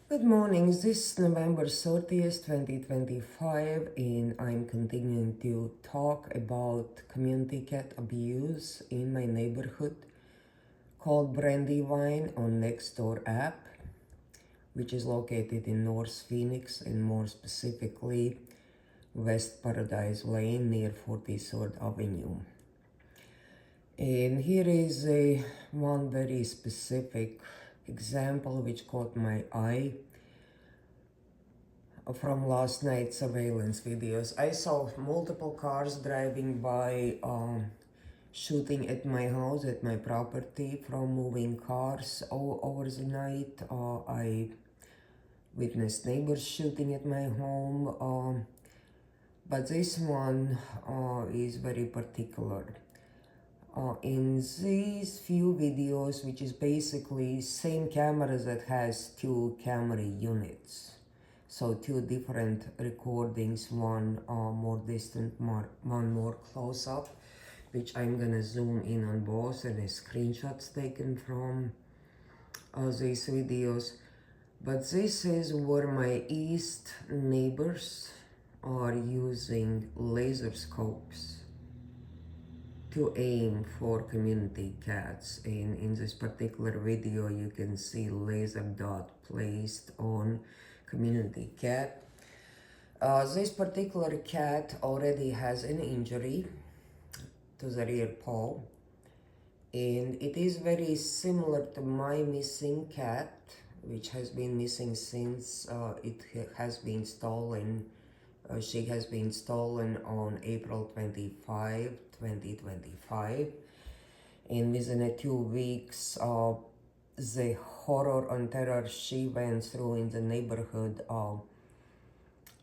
Good morning. This is November 30th, 2025, and I'm continuing to talk about community cat abuse in my neighborhood called Brandywine on Nextdoor app, which is located in North Phoenix and more specifically West Paradise Lane near 43rd Avenue. And here is one very specific example which caught my eye from last night's surveillance videos. I saw multiple cars driving by, shooting at my house, at my property, from moving cars over the night. I witnessed neighbors shooting at my home, but this one is very particular. In these few videos, which is basically same cameras that has two camera units. So two different recordings, one more distant, one more close up, which I'm gonna zoom in on both, and the screenshots taken from these videos. But this is where my east neighbors are using laser scopes to aim for community cats. And in this particular video, you can see laser dot placed on community cat. This particular cat already has an injury to the rear paw, and it is very similar to my missing cat, which has been missing since it has been stolen. She has been stolen on April 25, 2025, and within 2 weeks the horror and terror she went through in the neighborhood,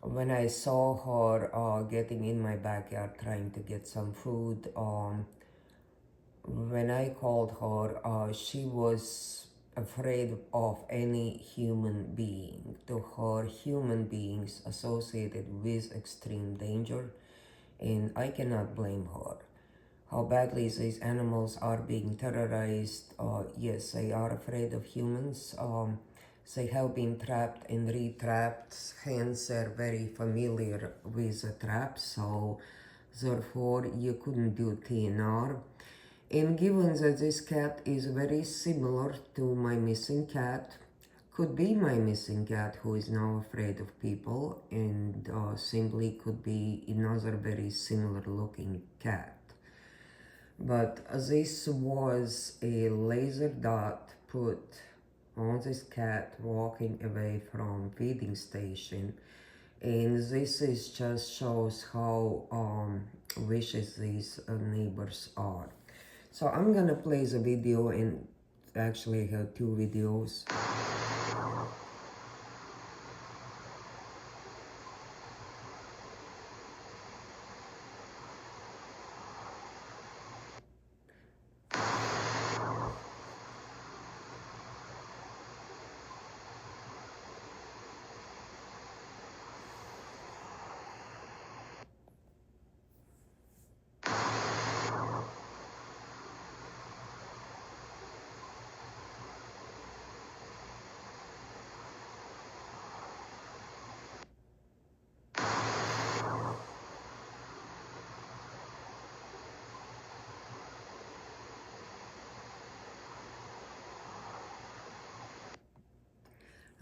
when I saw her getting in my backyard trying to get some food. When I called her, she was afraid of any human being. To her, human beings associated with extreme danger, and I cannot blame her. How badly these animals are being terrorized. Yes, they are afraid of humans. They have been trapped and re-trapped, hence they're very familiar with the traps, so therefore you couldn't do TNR. And given that this cat is very similar to my missing cat, could be my missing cat who is now afraid of people, and simply could be another very similar looking cat. But this was a laser dot put on this cat walking away from feeding station, and this is just shows how vicious these neighbors are. So I'm gonna play the video, and actually have two videos.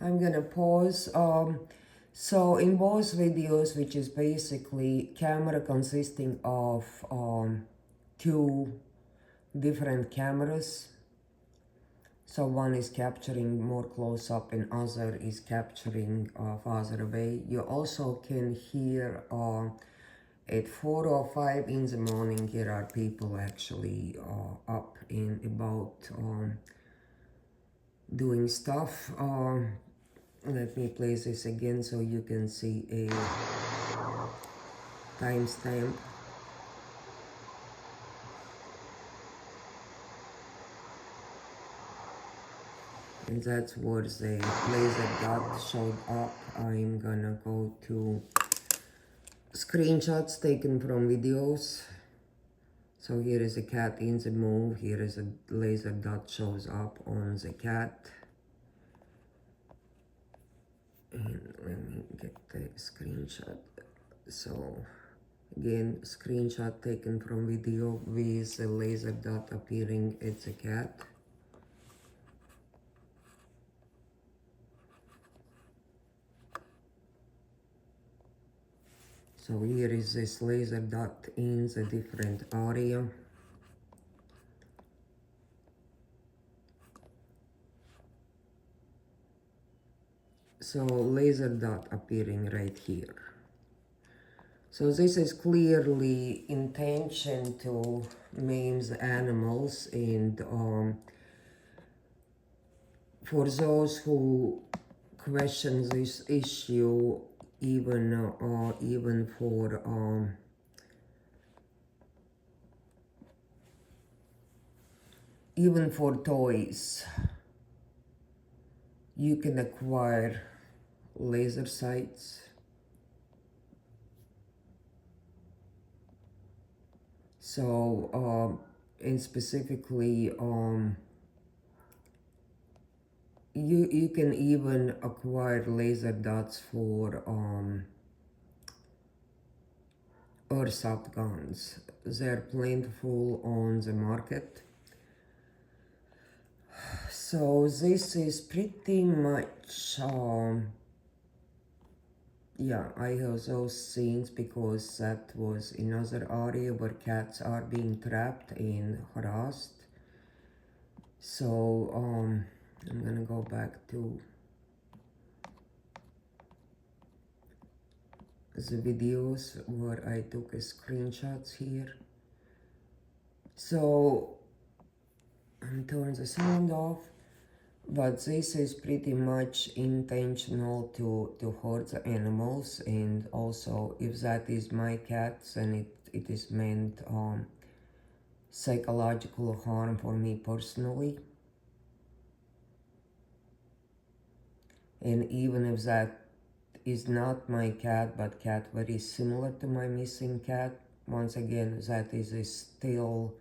I'm gonna pause. So in both videos, which is basically camera consisting of two different cameras. So one is capturing more close up and other is capturing farther away. You also can hear at 4 or 5 in the morning, here are people actually up and about doing stuff. Let me play this again so you can see a timestamp. And that's where the laser dot showed up. I'm gonna go to screenshots taken from videos. So here is a cat in the move. Here is a laser dot shows up on the cat. And let me get the screenshot. So again, screenshot taken from video with a laser dot appearing at the cat. So here is this laser dot in the different area. So laser dot appearing right here. So this is clearly intention to maim the animals, and for those who question this issue, even for toys, you can acquire laser sights. So and specifically you can even acquire laser dots for airsoft guns. They're plentiful on the market. So this is pretty much yeah, I have those things because that was another area where cats are being trapped and harassed. So I'm gonna go back to the videos where I took screenshots here. So I'm turning the sound off, but this is pretty much intentional to hurt the animals, and also if that is my cat, then it is meant psychological harm for me personally. And even if that is not my cat, but cat very similar to my missing cat, once again, that is still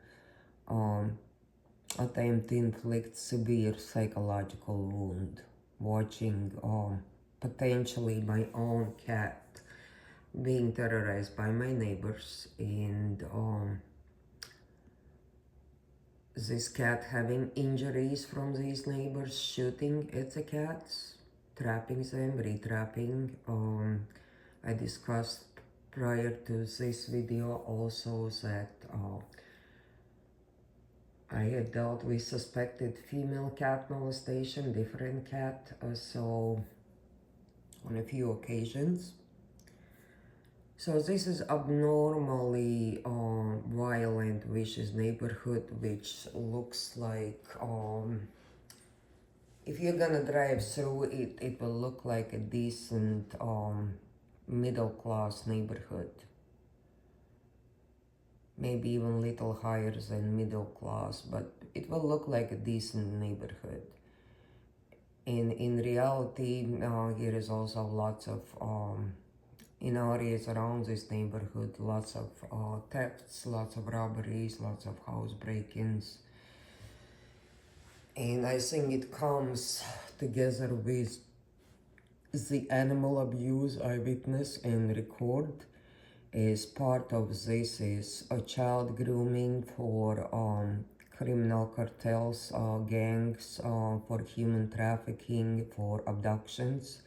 attempt to inflict severe psychological wound. Watching potentially my own cat being terrorized by my neighbors, and this cat having injuries from these neighbors shooting at the cats, trapping them, re-trapping. I discussed prior to this video also that I had dealt with suspected female cat molestation, different cat, so on a few occasions. So this is abnormally violent, vicious neighborhood, which looks like if you're gonna drive through it, it will look like a decent middle-class neighborhood. Maybe even a little higher than middle class, but it will look like a decent neighborhood. And in reality, here is also lots of, in areas around this neighborhood, lots of thefts, lots of robberies, lots of house break-ins. And I think it comes together with the animal abuse I witness and record. Is part of this is a child grooming for criminal cartels, gangs, for human trafficking, for abductions,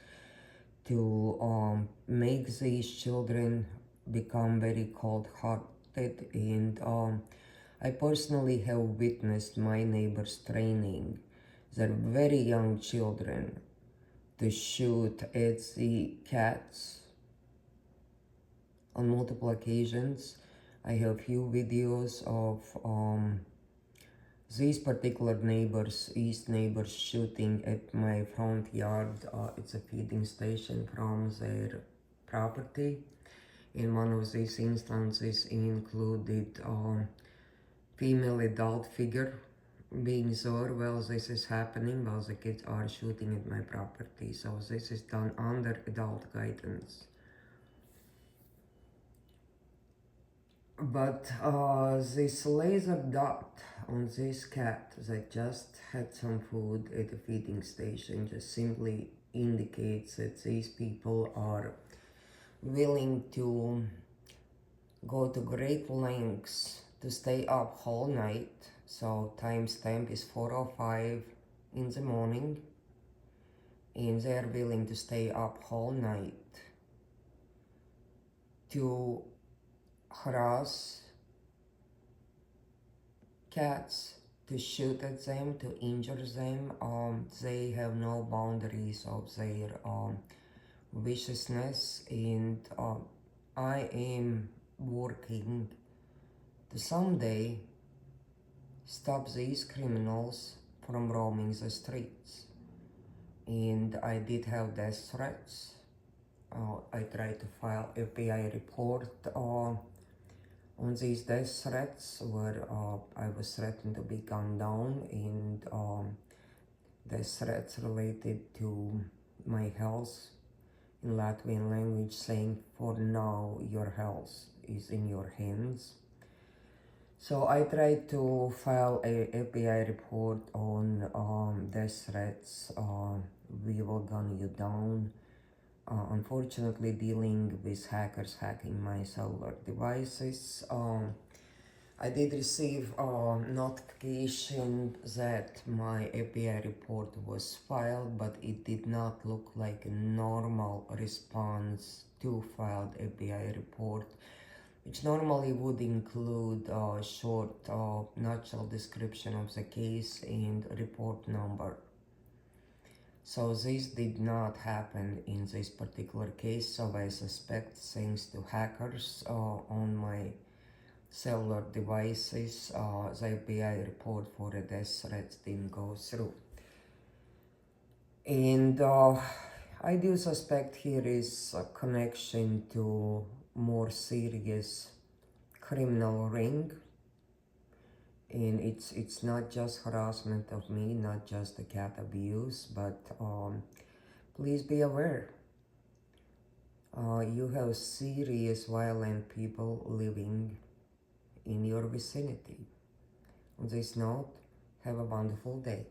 to make these children become very cold-hearted. And I personally have witnessed my neighbors training their very young children to shoot at the cats on multiple occasions. I have few videos of these particular neighbors, east neighbors, shooting at my front yard. It's a feeding station from their property. In one of these instances included female adult figure being there while this is happening, while the kids are shooting at my property. So this is done under adult guidance. But this laser dot on this cat that just had some food at the feeding station just simply indicates that these people are willing to go to great lengths to stay up whole night. So timestamp is 4:05 in the morning, and they're willing to stay up whole night to harass cats, to shoot at them, to injure them. They have no boundaries of their viciousness, and I am working to someday stop these criminals from roaming the streets. And I did have death threats. I tried to file FBI report on these death threats where I was threatened to be gunned down, and death threats related to my health in Latvian language, saying for now your health is in your hands. So I tried to file a FBI report on death threats. We will gun you down. Unfortunately, dealing with hackers hacking my cellular devices. I did receive a notification that my FBI report was filed, but it did not look like a normal response to filed FBI report, which normally would include a short nutshell description of the case and report number. So this did not happen in this particular case, so I suspect, thanks to hackers on my cellular devices, the FBI report for the death threats didn't go through. And I do suspect here is a connection to more serious criminal ring, and it's not just harassment of me, not just the cat abuse, but please be aware, you have serious violent people living in your vicinity. On this note, have a wonderful day.